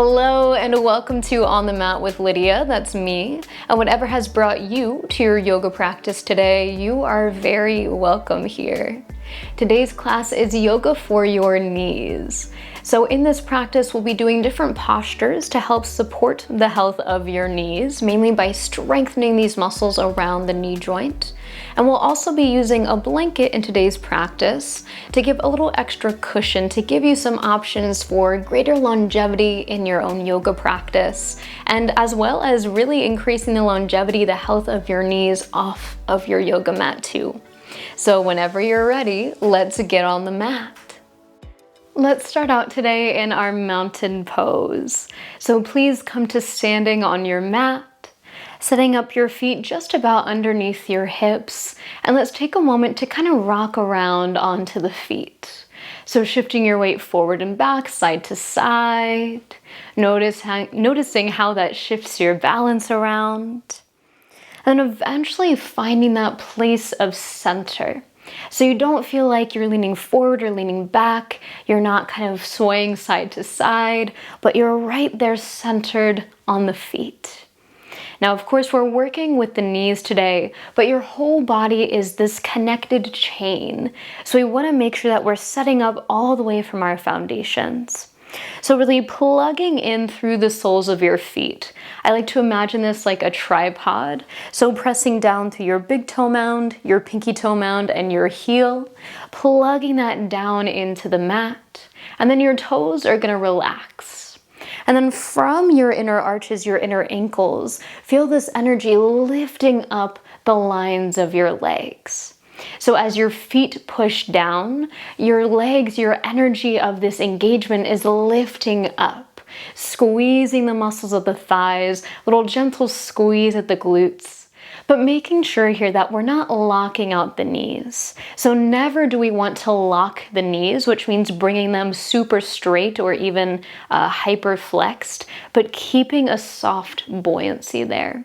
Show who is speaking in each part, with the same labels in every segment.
Speaker 1: Hello and welcome to On the Mat with Lydia, that's me. And whatever has brought you to your yoga practice today, you are very welcome here. Today's class is yoga for your knees. So in this practice, we'll be doing different postures to help support the health of your knees, mainly by strengthening these muscles around the knee joint. And we'll also be using a blanket in today's practice to give a little extra cushion to give you some options for greater longevity in your own yoga practice, and as well as really increasing the longevity, the health of your knees off of your yoga mat too. So whenever you're ready, let's get on the mat. Let's start out today in our mountain pose. So please come to standing on your mat, setting up your feet just about underneath your hips, and let's take a moment to kind of rock around onto the feet. So shifting your weight forward and back, side to side, noticing how that shifts your balance around, and eventually finding that place of center. So you don't feel like you're leaning forward or leaning back, you're not kind of swaying side to side, but you're right there centered on the feet. Now, of course, we're working with the knees today, but your whole body is this connected chain. So we want to make sure that we're setting up all the way from our foundations. So really plugging in through the soles of your feet. I like to imagine this like a tripod. So pressing down through your big toe mound, your pinky toe mound, and your heel, plugging that down into the mat. And then your toes are going to relax. And then from your inner arches, your inner ankles, feel this energy lifting up the lines of your legs. So as your feet push down, your legs, your energy of this engagement is lifting up, squeezing the muscles of the thighs, little gentle squeeze at the glutes, but making sure here that we're not locking out the knees. So never do we want to lock the knees, which means bringing them super straight or even hyper flexed, but keeping a soft buoyancy there.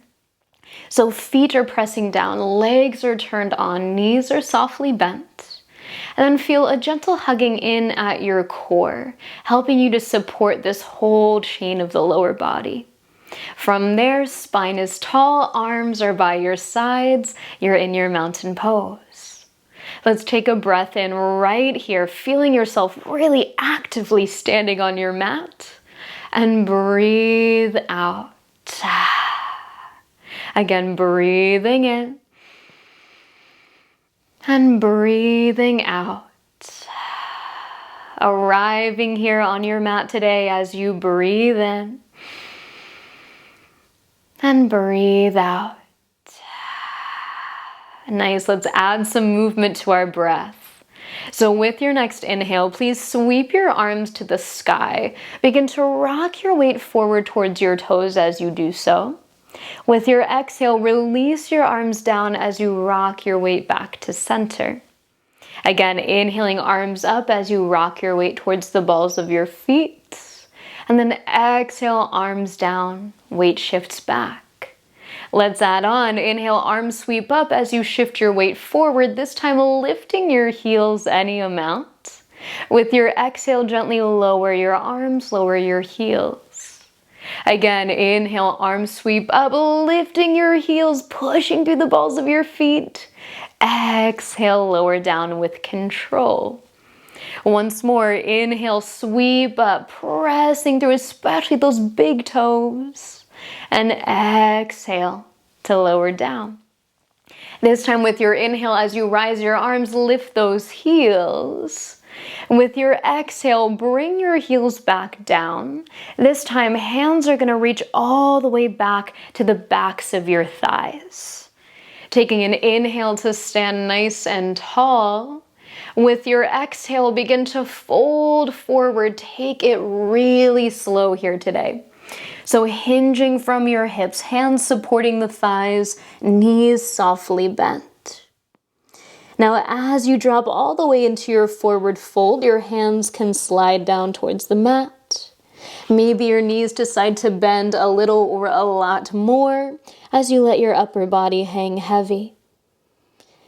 Speaker 1: So feet are pressing down, legs are turned on, knees are softly bent. And then feel a gentle hugging in at your core, helping you to support this whole chain of the lower body. From there, spine is tall, arms are by your sides, you're in your mountain pose. Let's take a breath in right here, feeling yourself really actively standing on your mat. And breathe out. Again, breathing in and breathing out. Arriving here on your mat today as you breathe in and breathe out. Nice, let's add some movement to our breath. So with your next inhale, please sweep your arms to the sky. Begin to rock your weight forward towards your toes as you do so. With your exhale, release your arms down as you rock your weight back to center. Again, inhaling arms up as you rock your weight towards the balls of your feet. And then exhale, arms down, weight shifts back. Let's add on. Inhale, arms sweep up as you shift your weight forward, this time lifting your heels any amount. With your exhale, gently lower your arms, lower your heels. Again, inhale, arms sweep up, lifting your heels, pushing through the balls of your feet. Exhale, lower down with control. Once more, inhale, sweep up, pressing through especially those big toes. And exhale to lower down. This time with your inhale, as you rise your arms, lift those heels. With your exhale, bring your heels back down. This time, hands are going to reach all the way back to the backs of your thighs. Taking an inhale to stand nice and tall. With your exhale, begin to fold forward. Take it really slow here today. So hinging from your hips, hands supporting the thighs, knees softly bent. Now, as you drop all the way into your forward fold, your hands can slide down towards the mat. Maybe your knees decide to bend a little or a lot more as you let your upper body hang heavy.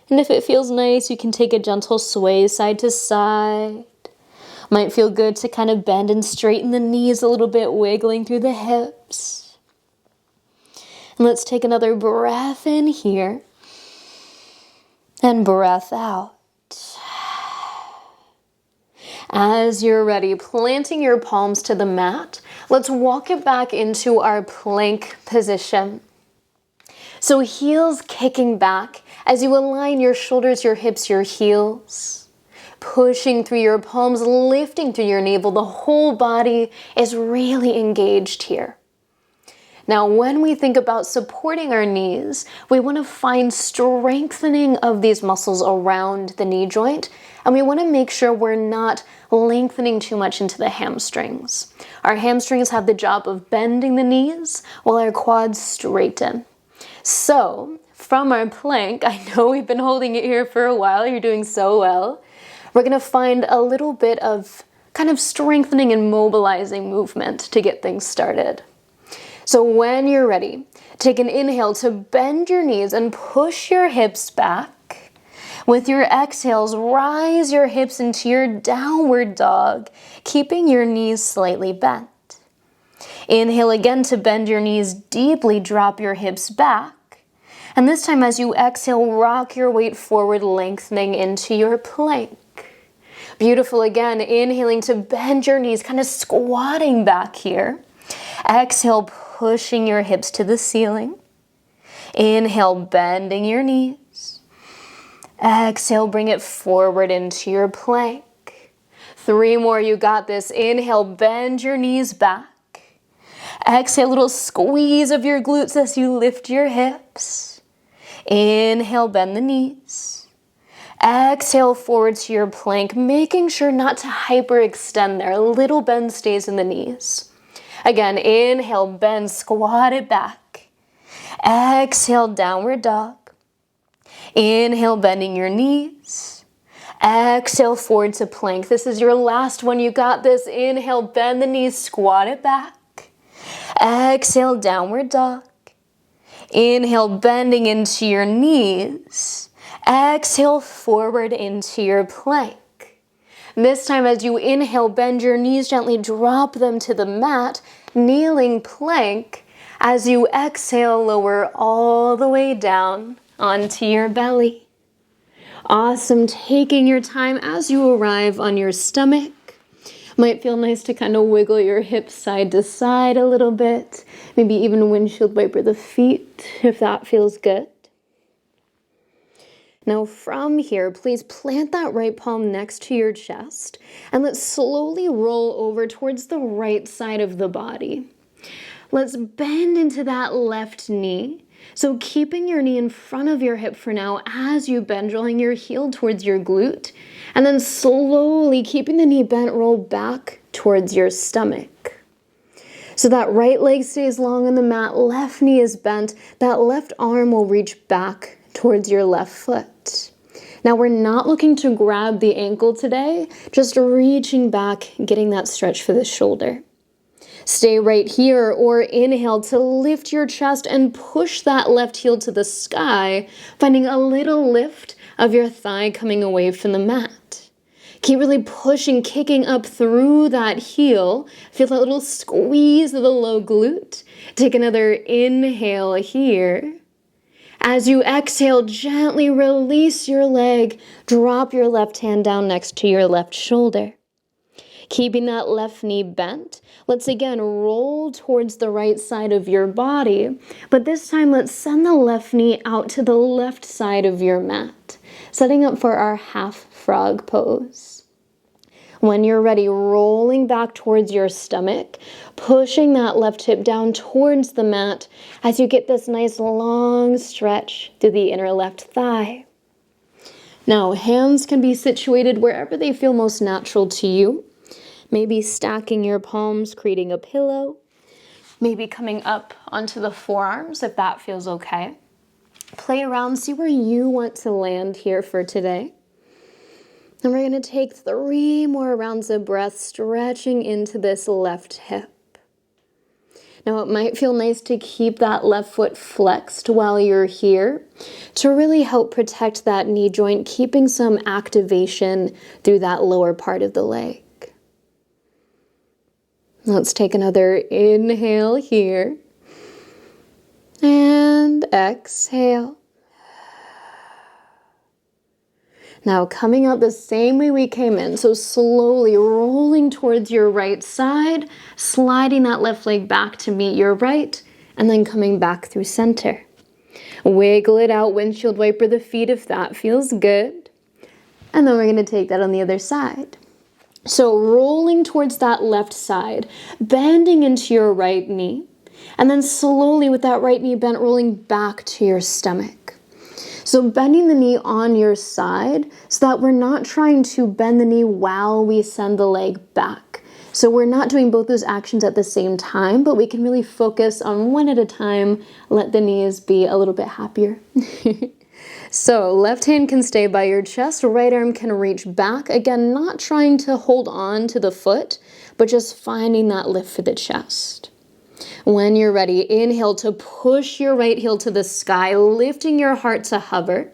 Speaker 1: And if it feels nice, you can take a gentle sway side to side. Might feel good to kind of bend and straighten the knees a little bit, wiggling through the hips. And let's take another breath in here and breath out. As you're ready, planting your palms to the mat, let's walk it back into our plank position. So heels kicking back as you align your shoulders, your hips, your heels. Pushing through your palms, lifting through your navel. The whole body is really engaged here. Now, when we think about supporting our knees, we want to find strengthening of these muscles around the knee joint, and we want to make sure we're not lengthening too much into the hamstrings. Our hamstrings have the job of bending the knees while our quads straighten. So, from our plank, I know we've been holding it here for a while, you're doing so well. We're going to find a little bit of kind of strengthening and mobilizing movement to get things started. So when you're ready, take an inhale to bend your knees and push your hips back. With your exhales, rise your hips into your downward dog, keeping your knees slightly bent. Inhale again to bend your knees deeply, drop your hips back. And this time as you exhale, rock your weight forward, lengthening into your plank. Beautiful again, inhaling to bend your knees, kind of squatting back here. Exhale, pushing your hips to the ceiling. Inhale, bending your knees. Exhale, bring it forward into your plank. 3 more, you got this. Inhale, bend your knees back. Exhale, a little squeeze of your glutes as you lift your hips. Inhale, bend the knees. Exhale, forward to your plank, making sure not to hyperextend there. A little bend stays in the knees. Again, inhale, bend, squat it back. Exhale, downward dog. Inhale, bending your knees. Exhale, forward to plank. This is your last one. You got this. Inhale, bend the knees, squat it back. Exhale, downward dog. Inhale, bending into your knees. Exhale, forward into your plank. This time as you inhale, bend your knees gently, drop them to the mat, kneeling plank. As you exhale, lower all the way down onto your belly. Awesome, taking your time as you arrive on your stomach. Might feel nice to kind of wiggle your hips side to side a little bit. Maybe even windshield wiper the feet if that feels good. Now from here, please plant that right palm next to your chest and let's slowly roll over towards the right side of the body. Let's bend into that left knee. So keeping your knee in front of your hip for now as you bend, drawing your heel towards your glute, and then slowly keeping the knee bent, roll back towards your stomach. So that right leg stays long on the mat, left knee is bent, that left arm will reach back towards your left foot. Now we're not looking to grab the ankle today, just reaching back, getting that stretch for the shoulder. Stay right here or inhale to lift your chest and push that left heel to the sky, finding a little lift of your thigh coming away from the mat. Keep really pushing, kicking up through that heel. Feel that little squeeze of the low glute. Take another inhale here. As you exhale, gently release your leg. Drop your left hand down next to your left shoulder. Keeping that left knee bent, let's again roll towards the right side of your body, but this time let's send the left knee out to the left side of your mat, setting up for our half frog pose. When you're ready, rolling back towards your stomach, pushing that left hip down towards the mat as you get this nice long stretch through the inner left thigh. Now, hands can be situated wherever they feel most natural to you. Maybe stacking your palms, creating a pillow. Maybe coming up onto the forearms if that feels okay. Play around, see where you want to land here for today. And we're going to take 3 more rounds of breath, stretching into this left hip. Now it might feel nice to keep that left foot flexed while you're here to really help protect that knee joint, keeping some activation through that lower part of the leg. Let's take another inhale here. And exhale. Now coming out the same way we came in, so slowly rolling towards your right side, sliding that left leg back to meet your right, and then coming back through center. Wiggle it out, windshield wiper the feet if that feels good. And then we're going to take that on the other side. So rolling towards that left side, bending into your right knee, and then slowly with that right knee bent, rolling back to your stomach. So bending the knee on your side so that we're not trying to bend the knee while we send the leg back. So we're not doing both those actions at the same time, but we can really focus on one at a time, let the knees be a little bit happier. So left hand can stay by your chest, right arm can reach back. Again, not trying to hold on to the foot, but just finding that lift for the chest. When you're ready, inhale to push your right heel to the sky, lifting your heart to hover,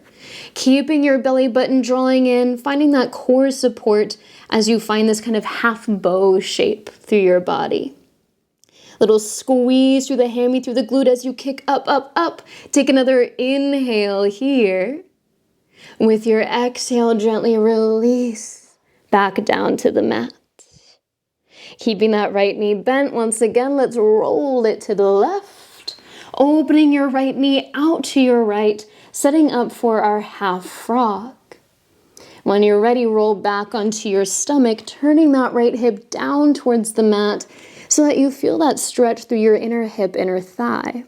Speaker 1: keeping your belly button drawing in, finding that core support as you find this kind of half bow shape through your body. Little squeeze through the hammy, through the glute as you kick up, up, up. Take another inhale here. With your exhale, gently release back down to the mat. Keeping that right knee bent. Once again, let's roll it to the left. Opening your right knee out to your right, setting up for our half frog. When you're ready, roll back onto your stomach, turning that right hip down towards the mat so that you feel that stretch through your inner hip, inner thigh.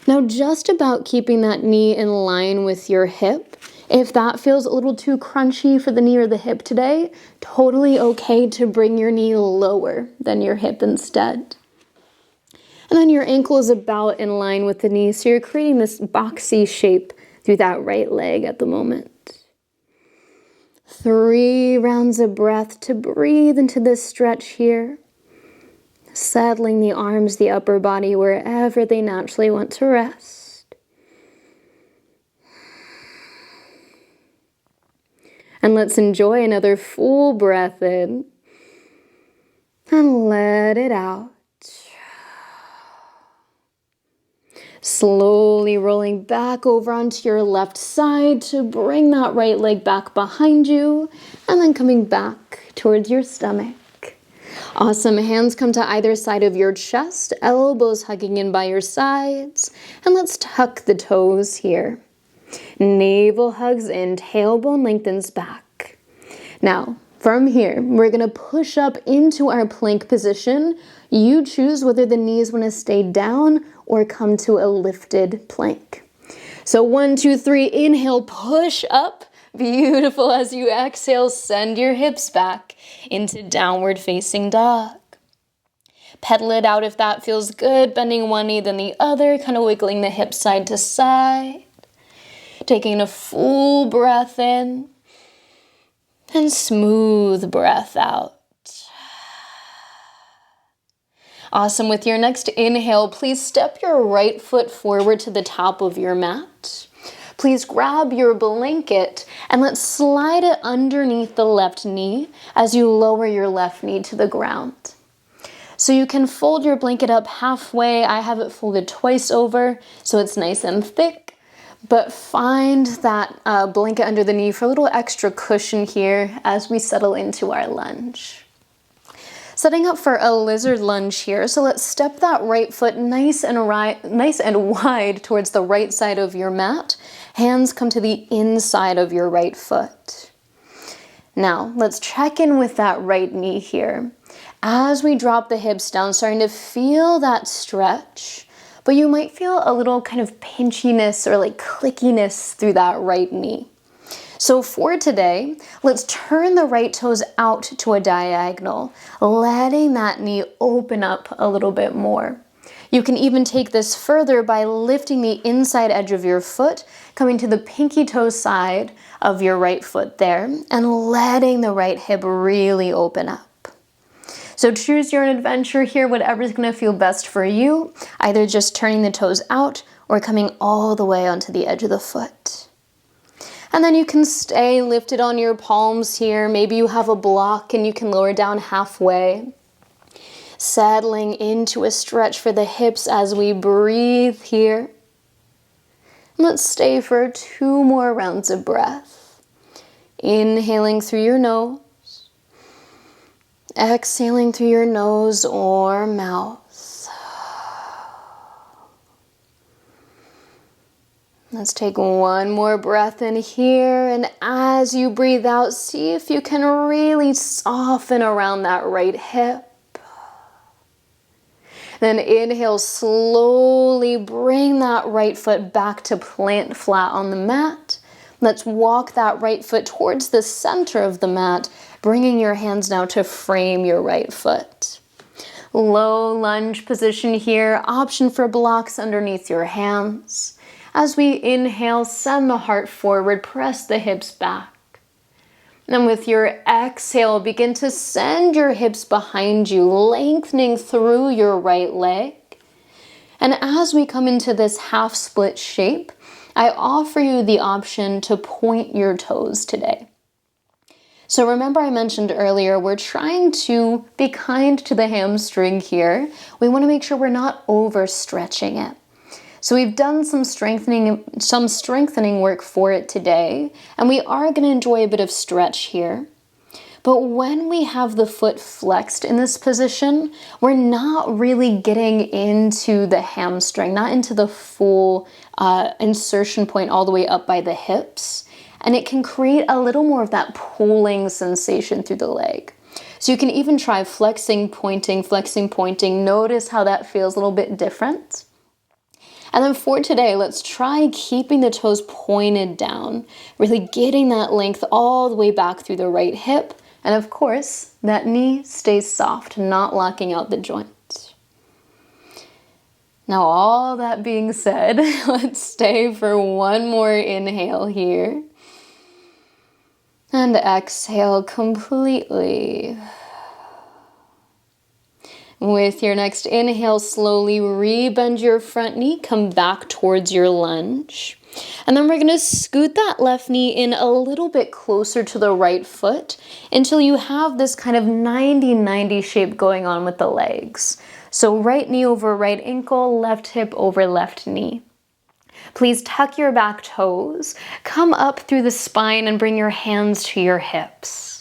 Speaker 1: Now, just about keeping that knee in line with your hip. If that feels a little too crunchy for the knee or the hip today, totally okay to bring your knee lower than your hip instead. And then your ankle is about in line with the knee, so you're creating this boxy shape through that right leg at the moment. 3 rounds of breath to breathe into this stretch here. Settling the arms, the upper body, wherever they naturally want to rest. And let's enjoy another full breath in. And let it out. Slowly rolling back over onto your left side to bring that right leg back behind you. And then coming back towards your stomach. Awesome. Hands come to either side of your chest. Elbows hugging in by your sides. And let's tuck the toes here. Navel hugs in, tailbone lengthens back. Now, from here, we're going to push up into our plank position. You choose whether the knees want to stay down or come to a lifted plank. So 1, 2, 3, inhale, push up. Beautiful. As you exhale, send your hips back into downward facing dog. Pedal it out if that feels good, bending one knee then the other, kind of wiggling the hips side to side. Taking a full breath in and smooth breath out. Awesome. With your next inhale, please step your right foot forward to the top of your mat. Please grab your blanket and let's slide it underneath the left knee as you lower your left knee to the ground. So you can fold your blanket up halfway. I have it folded twice over so it's nice and thick. But find that blanket under the knee for a little extra cushion here as we settle into our lunge. Setting up for a lizard lunge here. So let's step that right foot nice and wide towards the right side of your mat. Hands come to the inside of your right foot. Now, let's check in with that right knee here. As we drop the hips down, starting to feel that stretch. But you might feel a little kind of pinchiness or like clickiness through that right knee. So for today, let's turn the right toes out to a diagonal, letting that knee open up a little bit more. You can even take this further by lifting the inside edge of your foot, coming to the pinky toe side of your right foot there, and letting the right hip really open up. So choose your own adventure here, whatever's going to feel best for you, either just turning the toes out or coming all the way onto the edge of the foot. And then you can stay lifted on your palms here. Maybe you have a block and you can lower down halfway. Settling into a stretch for the hips as we breathe here. Let's stay for 2 more rounds of breath. Inhaling through your nose. Exhaling through your nose or mouth. Let's take 1 more breath in here, and as you breathe out, see if you can really soften around that right hip. Then inhale, slowly bring that right foot back to plant flat on the mat. Let's walk that right foot towards the center of the mat, bringing your hands now to frame your right foot. Low lunge position here, option for blocks underneath your hands. As we inhale, send the heart forward, press the hips back. And with your exhale, begin to send your hips behind you, lengthening through your right leg. And as we come into this half split shape, I offer you the option to point your toes today. So remember I mentioned earlier, we're trying to be kind to the hamstring here. We want to make sure we're not overstretching it. So we've done some strengthening work for it today, and we are going to enjoy a bit of stretch here. But when we have the foot flexed in this position, we're not really getting into the hamstring, not into the full insertion point all the way up by the hips. And it can create a little more of that pulling sensation through the leg. So you can even try flexing, pointing. Notice how that feels a little bit different. And then for today, let's try keeping the toes pointed down, really getting that length all the way back through the right hip. And of course, that knee stays soft, not locking out the joint. Now, all that being said, let's stay for 1 more inhale here. And exhale completely. With your next inhale, slowly rebend your front knee, come back towards your lunge. And then we're going to scoot that left knee in a little bit closer to the right foot until you have this kind of 90-90 shape going on with the legs. So right knee over right ankle, left hip over left knee. Please tuck your back toes, come up through the spine and bring your hands to your hips.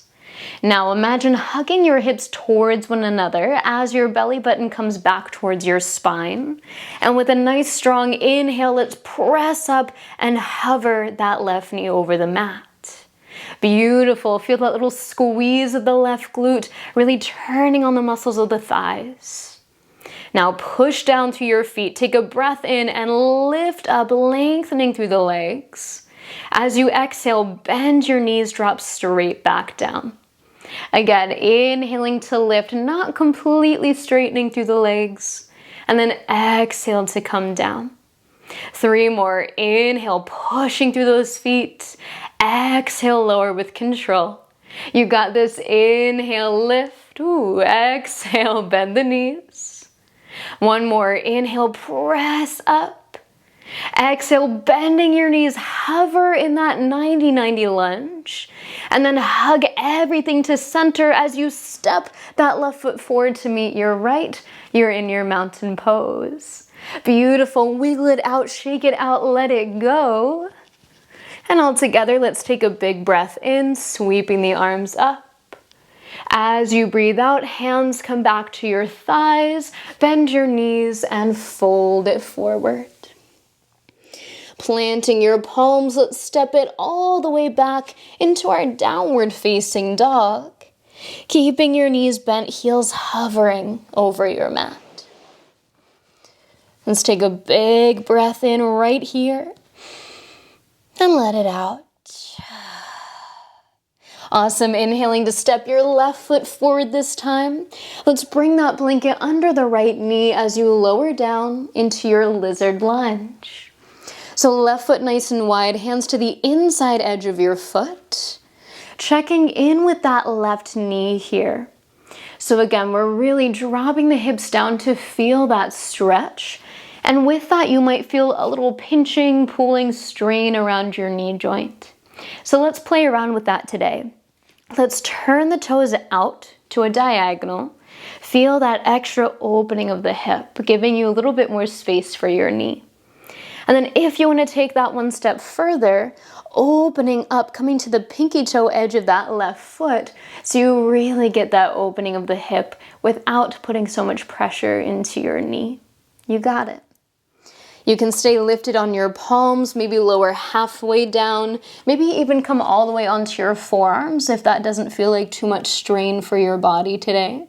Speaker 1: Now imagine hugging your hips towards one another as your belly button comes back towards your spine. And with a nice strong inhale, let's press up and hover that left knee over the mat. Beautiful. Feel that little squeeze of the left glute, really turning on the muscles of the thighs. Now push down through your feet. Take a breath in and lift up, lengthening through the legs. As you exhale, bend your knees, drop straight back down. Again, inhaling to lift, not completely straightening through the legs. And then exhale to come down. 3 more. Inhale, pushing through those feet. Exhale, lower with control. You got this. Inhale, lift. Ooh, exhale, bend the knees. 1 more. Inhale, press up. Exhale, bending your knees, hover in that 90-90 lunge. And then hug everything to center as you step that left foot forward to meet your right. You're in your mountain pose. Beautiful. Wiggle it out, shake it out, let it go. And all together, let's take a big breath in, sweeping the arms up. As you breathe out, hands come back to your thighs, bend your knees and fold it forward. Planting your palms, let's step it all the way back into our downward facing dog. Keeping your knees bent, heels hovering over your mat. Let's take a big breath in right here and let it out. Awesome. Inhaling to step your left foot forward this time. Let's bring that blanket under the right knee as you lower down into your lizard lunge. So left foot nice and wide, hands to the inside edge of your foot. Checking in with that left knee here. So again, we're really dropping the hips down to feel that stretch. And with that, you might feel a little pinching, pulling, strain around your knee joint. So let's play around with that today. Let's turn the toes out to a diagonal. Feel that extra opening of the hip, giving you a little bit more space for your knee. And then if you want to take that one step further, opening up, coming to the pinky toe edge of that left foot, so you really get that opening of the hip without putting so much pressure into your knee. You got it. You can stay lifted on your palms, maybe lower halfway down, maybe even come all the way onto your forearms if that doesn't feel like too much strain for your body today.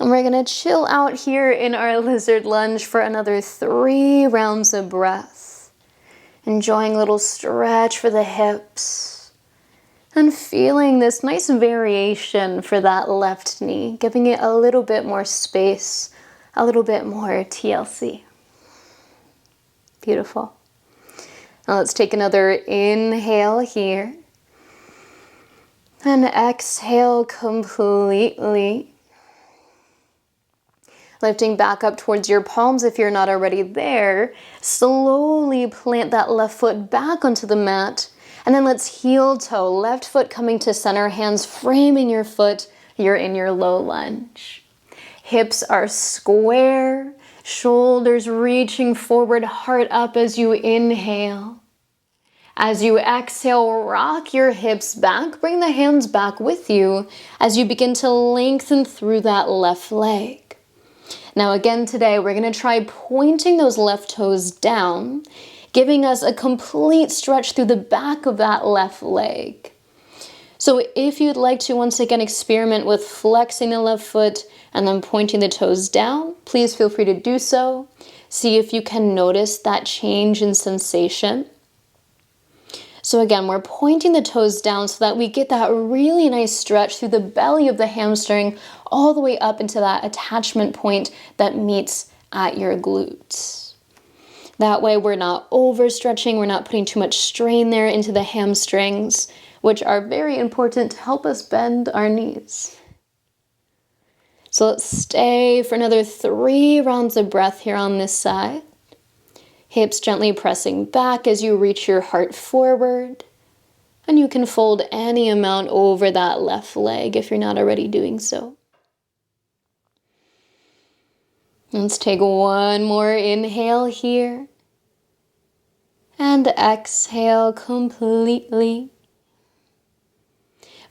Speaker 1: And we're going to chill out here in our lizard lunge for another 3 rounds of breath. Enjoying a little stretch for the hips. And feeling this nice variation for that left knee, giving it a little bit more space, a little bit more TLC. Beautiful. Now let's take another inhale here. And exhale completely. Lifting back up towards your palms if you're not already there. Slowly plant that left foot back onto the mat. And then let's heel toe, left foot coming to center, hands framing your foot. You're in your low lunge. Hips are square, shoulders reaching forward, heart up as you inhale. As you exhale, rock your hips back, bring the hands back with you as you begin to lengthen through that left leg. Now again today, we're going to try pointing those left toes down, giving us a complete stretch through the back of that left leg. So if you'd like to once again experiment with flexing the left foot and then pointing the toes down, please feel free to do so. See if you can notice that change in sensation. So again, we're pointing the toes down so that we get that really nice stretch through the belly of the hamstring all the way up into that attachment point that meets at your glutes. That way we're not overstretching, we're not putting too much strain there into the hamstrings, which are very important to help us bend our knees. So let's stay for another 3 rounds of breath here on this side. Hips gently pressing back as you reach your heart forward. And you can fold any amount over that left leg if you're not already doing so. Let's take one more inhale here. And exhale completely.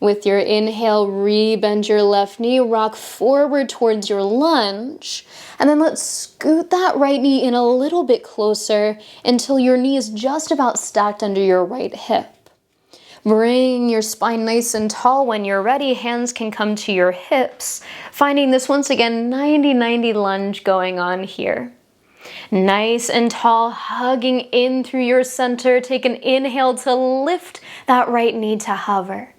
Speaker 1: With your inhale, rebend your left knee, rock forward towards your lunge, and then let's scoot that right knee in a little bit closer until your knee is just about stacked under your right hip. Bring your spine nice and tall. When you're ready, hands can come to your hips, finding this once again 90-90 lunge going on here. Nice and tall, hugging in through your center. Take an inhale to lift that right knee to hover.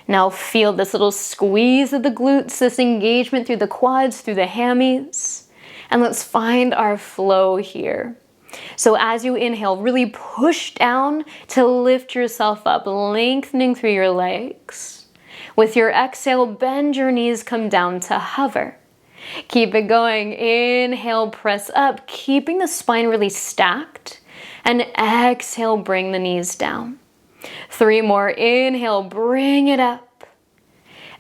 Speaker 1: Now feel this little squeeze of the glutes, this engagement through the quads, through the hammies. And let's find our flow here. So as you inhale, really push down to lift yourself up, lengthening through your legs. With your exhale, bend your knees, come down to hover. Keep it going. Inhale, press up, keeping the spine really stacked. And exhale, bring the knees down. 3 more. Inhale, bring it up.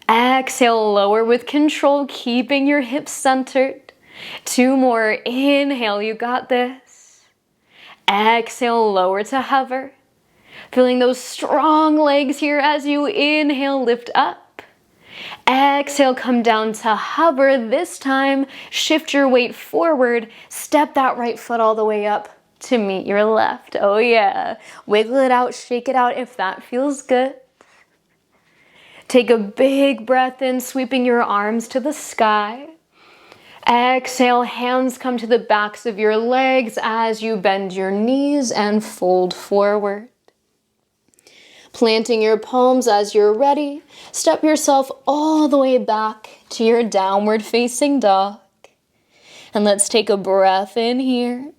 Speaker 1: Exhale, lower with control, keeping your hips centered. 2 more. Inhale, you got this. Exhale, lower to hover. Feeling those strong legs here as you inhale, lift up. Exhale, come down to hover. This time, shift your weight forward. Step that right foot all the way up to meet your left. Oh yeah. Wiggle it out, shake it out if that feels good. Take a big breath in, sweeping your arms to the sky. Exhale, hands come to the backs of your legs as you bend your knees and fold forward. Planting your palms as you're ready, step yourself all the way back to your downward facing dog. And let's take a breath in here.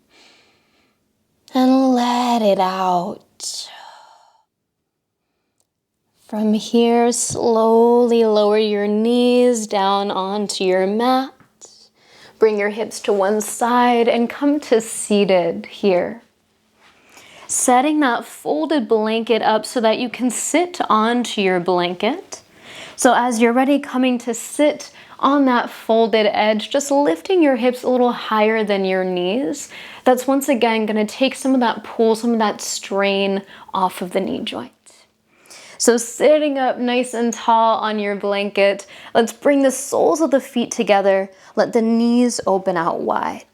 Speaker 1: And let it out. From here, slowly lower your knees down onto your mat. Bring your hips to one side and come to seated here. Setting that folded blanket up so that you can sit onto your blanket. So as you're ready, coming to sit on that folded edge, just lifting your hips a little higher than your knees. That's once again going to take some of that pull, some of that strain off of the knee joint. So sitting up nice and tall on your blanket, let's bring the soles of the feet together. Let the knees open out wide.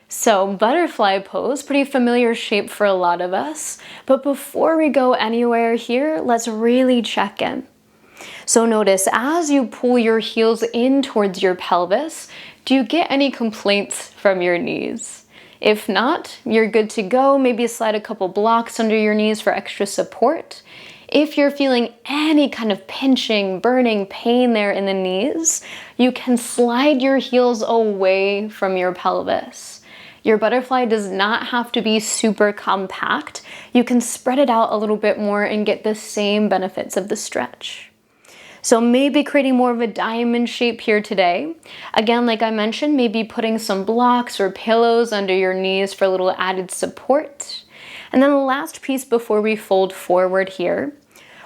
Speaker 1: So butterfly pose, pretty familiar shape for a lot of us. But before we go anywhere here, let's really check in. So notice as you pull your heels in towards your pelvis, do you get any complaints from your knees? If not, you're good to go. Maybe slide a couple blocks under your knees for extra support. If you're feeling any kind of pinching, burning pain there in the knees, you can slide your heels away from your pelvis. Your butterfly does not have to be super compact. You can spread it out a little bit more and get the same benefits of the stretch. So maybe creating more of a diamond shape here today. Again, like I mentioned, maybe putting some blocks or pillows under your knees for a little added support. And then the last piece before we fold forward here,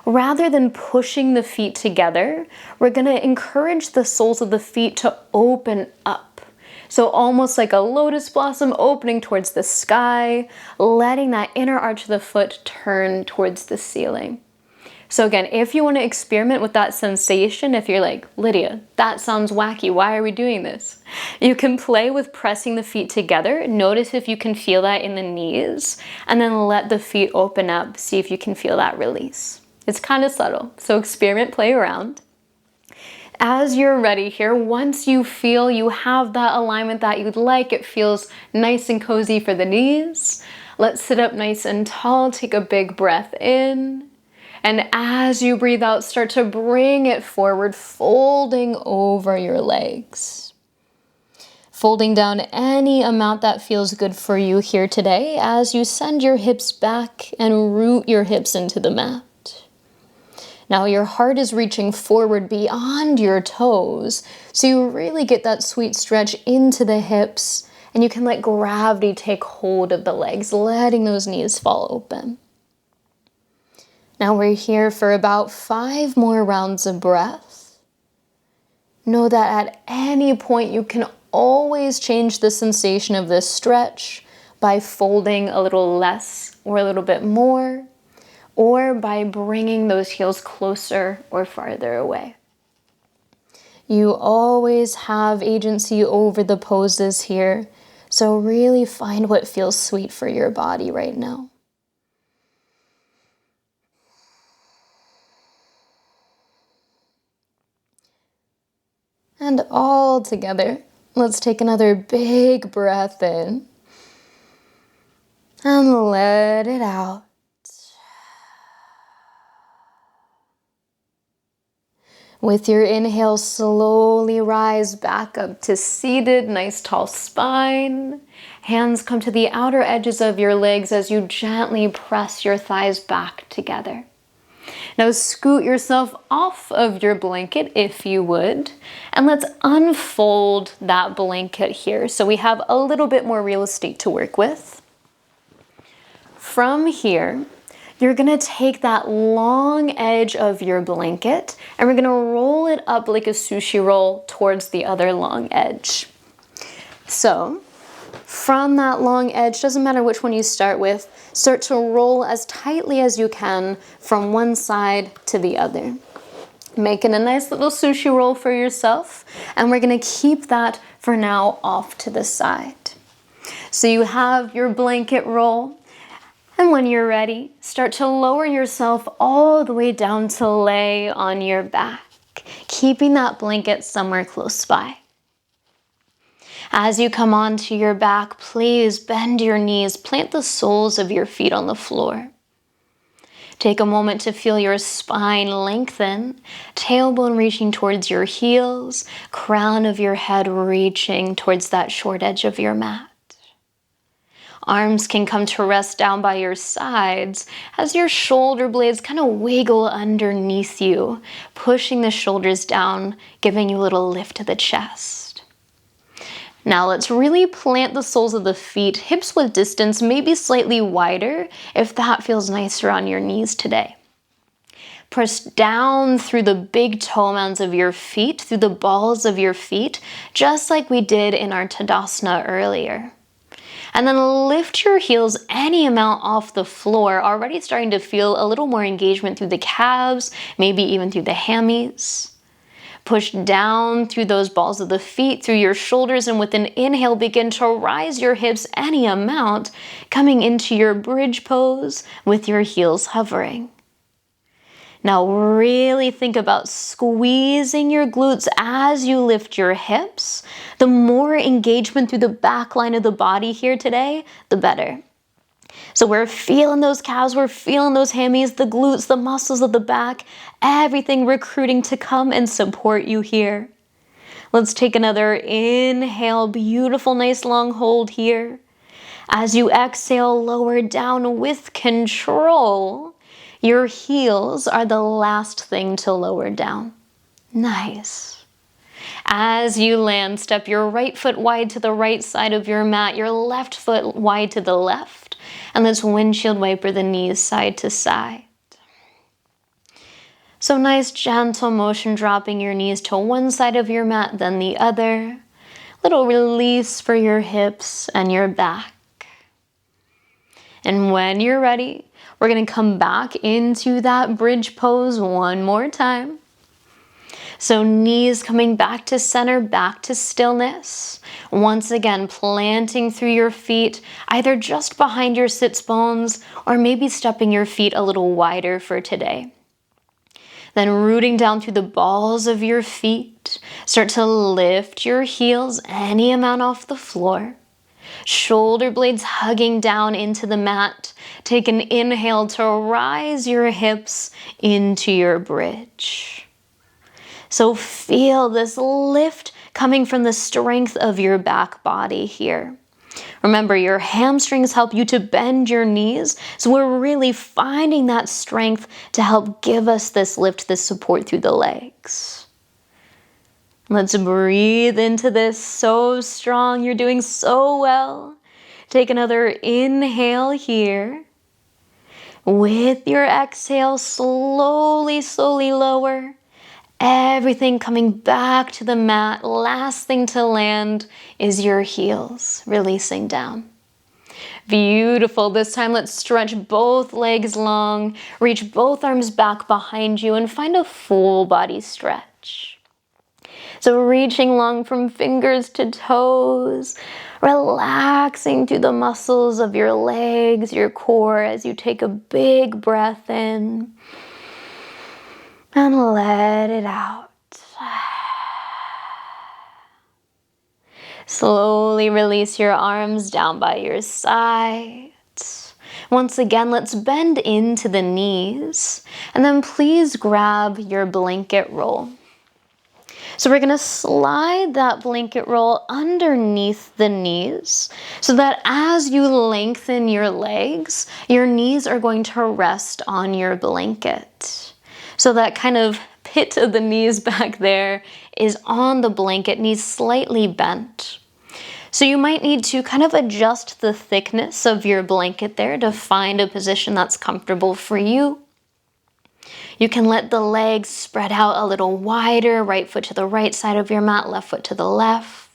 Speaker 1: rather than pushing the feet together, we're going to encourage the soles of the feet to open up. So almost like a lotus blossom opening towards the sky, letting that inner arch of the foot turn towards the ceiling. So again, if you want to experiment with that sensation, if you're like, Lydia, that sounds wacky, why are we doing this? You can play with pressing the feet together. Notice if you can feel that in the knees, and then let the feet open up. See if you can feel that release. It's kind of subtle, so experiment, play around. As you're ready here, once you feel you have that alignment that you'd like, it feels nice and cozy for the knees, let's sit up nice and tall, take a big breath in. And as you breathe out, start to bring it forward, folding over your legs. Folding down any amount that feels good for you here today as you send your hips back and root your hips into the mat. Now your heart is reaching forward beyond your toes, so you really get that sweet stretch into the hips, and you can let gravity take hold of the legs, letting those knees fall open. Now we're here for about 5 more rounds of breath. Know that at any point you can always change the sensation of this stretch by folding a little less or a little bit more, or by bringing those heels closer or farther away. You always have agency over the poses here, so really find what feels sweet for your body right now. And all together, let's take another big breath in and let it out. With your inhale, slowly rise back up to seated, nice tall spine. Hands come to the outer edges of your legs as you gently press your thighs back together. Now scoot yourself off of your blanket if you would, and let's unfold that blanket here so we have a little bit more real estate to work with. From here, you're gonna take that long edge of your blanket and we're gonna roll it up like a sushi roll towards the other long edge. So from that long edge, doesn't matter which one you start with, start to roll as tightly as you can from one side to the other. Making a nice little sushi roll for yourself, and we're gonna keep that for now off to the side. So you have your blanket roll, and when you're ready, start to lower yourself all the way down to lay on your back, keeping that blanket somewhere close by. As you come onto your back, please bend your knees, plant the soles of your feet on the floor. Take a moment to feel your spine lengthen, tailbone reaching towards your heels, crown of your head reaching towards that short edge of your mat. Arms can come to rest down by your sides as your shoulder blades kind of wiggle underneath you, pushing the shoulders down, giving you a little lift to the chest. Now let's really plant the soles of the feet, hips width distance, maybe slightly wider if that feels nicer on your knees today. Press down through the big toe mounds of your feet, through the balls of your feet, just like we did in our Tadasana earlier. And then lift your heels any amount off the floor, already starting to feel a little more engagement through the calves, maybe even through the hammies. Push down through those balls of the feet, through your shoulders, and with an inhale, begin to rise your hips any amount, coming into your bridge pose with your heels hovering. Now really think about squeezing your glutes as you lift your hips. The more engagement through the back line of the body here today, the better. So we're feeling those calves, we're feeling those hammies, the glutes, the muscles of the back, everything recruiting to come and support you here. Let's take another inhale, beautiful, nice long hold here. As you exhale, lower down with control. Your heels are the last thing to lower down. Nice. As you land, step your right foot wide to the right side of your mat, your left foot wide to the left, and let's windshield wiper the knees side to side. So nice gentle motion, dropping your knees to one side of your mat, then the other. Little release for your hips and your back. And when you're ready, we're going to come back into that bridge pose one more time. So knees coming back to center, back to stillness. Once again, planting through your feet, either just behind your sits bones or maybe stepping your feet a little wider for today. Then rooting down through the balls of your feet. Start to lift your heels any amount off the floor. Shoulder blades hugging down into the mat. Take an inhale to rise your hips into your bridge. So feel this lift coming from the strength of your back body here. Remember, your hamstrings help you to bend your knees, so we're really finding that strength to help give us this lift, this support through the legs. Let's breathe into this. So strong. You're doing so well. Take another inhale here. With your exhale, slowly, slowly lower. Everything coming back to the mat. Last thing to land is your heels, releasing down. Beautiful. This time let's stretch both legs long. Reach both arms back behind you and find a full body stretch. So reaching long from fingers to toes, relaxing through the muscles of your legs, your core as you take a big breath in and let it out. Slowly release your arms down by your sides. Once again, let's bend into the knees and then please grab your blanket roll. So we're going to slide that blanket roll underneath the knees so that as you lengthen your legs, your knees are going to rest on your blanket. So that kind of pit of the knees back there is on the blanket, knees slightly bent. So you might need to kind of adjust the thickness of your blanket there to find a position that's comfortable for you. You can let the legs spread out a little wider, right foot to the right side of your mat, left foot to the left.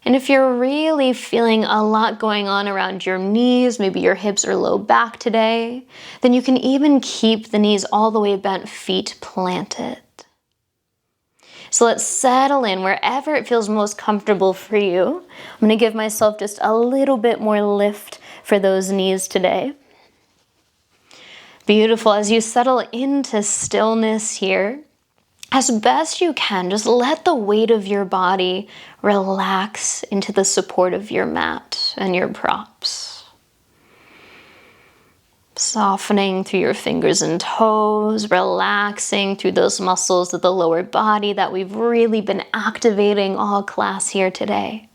Speaker 1: And if you're really feeling a lot going on around your knees, maybe your hips or low back today, then you can even keep the knees all the way bent, feet planted. So let's settle in wherever it feels most comfortable for you. I'm going to give myself just a little bit more lift for those knees today. Beautiful. As you settle into stillness here, as best you can, just let the weight of your body relax into the support of your mat and your props. Softening through your fingers and toes, relaxing through those muscles of the lower body that we've really been activating all class here today.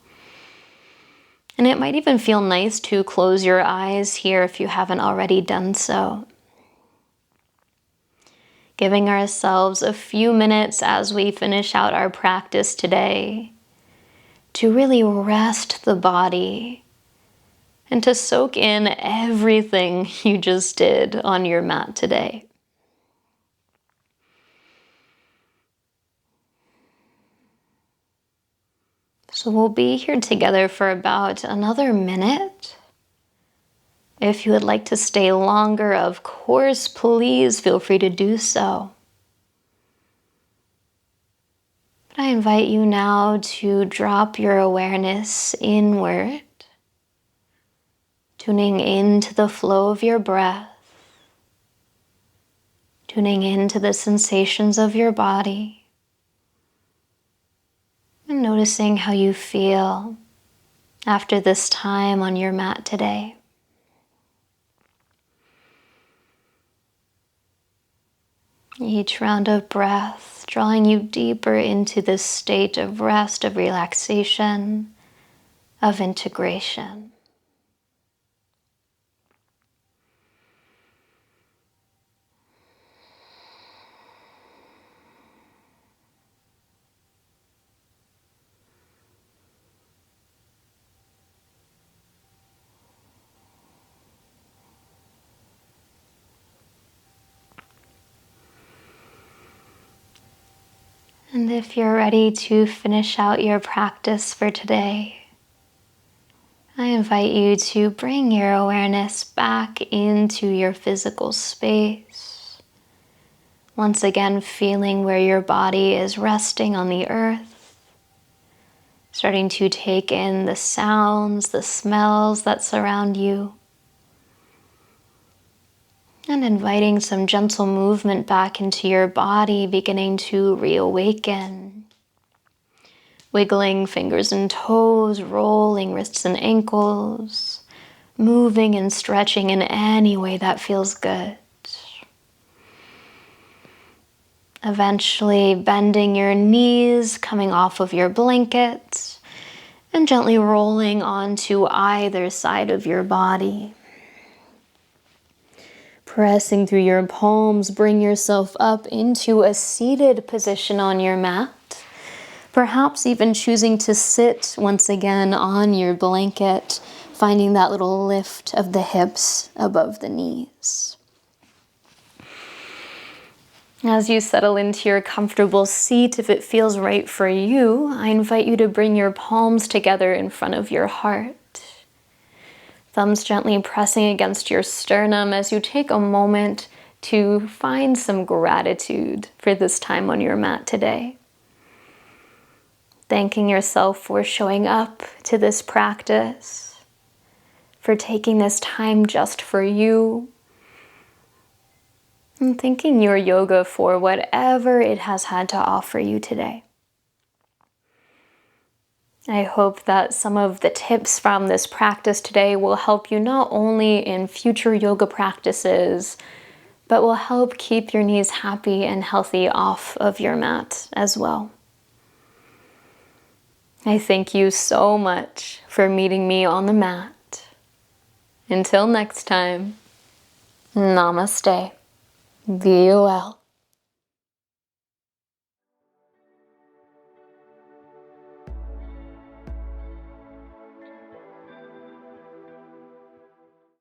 Speaker 1: And it might even feel nice to close your eyes here if you haven't already done so. Giving ourselves a few minutes as we finish out our practice today to really rest the body and to soak in everything you just did on your mat today. So we'll be here together for about another minute. If you would like to stay longer, of course, please feel free to do so. But I invite you now to drop your awareness inward, tuning into the flow of your breath, tuning into the sensations of your body, and noticing how you feel after this time on your mat today. Each round of breath drawing you deeper into this state of rest, of relaxation, of integration. And if you're ready to finish out your practice for today, I invite you to bring your awareness back into your physical space. Once again, feeling where your body is resting on the earth, starting to take in the sounds, the smells that surround you, and inviting some gentle movement back into your body, beginning to reawaken. Wiggling fingers and toes, rolling wrists and ankles, moving and stretching in any way that feels good. Eventually bending your knees, coming off of your blanket, and gently rolling onto either side of your body. Pressing through your palms, bring yourself up into a seated position on your mat. Perhaps even choosing to sit once again on your blanket, finding that little lift of the hips above the knees. As you settle into your comfortable seat, if it feels right for you, I invite you to bring your palms together in front of your heart. Thumbs gently pressing against your sternum as you take a moment to find some gratitude for this time on your mat today. Thanking yourself for showing up to this practice, for taking this time just for you, and thanking your yoga for whatever it has had to offer you today. I hope that some of the tips from this practice today will help you not only in future yoga practices, but will help keep your knees happy and healthy off of your mat as well. I thank you so much for meeting me on the mat. Until next time, namaste. Be well.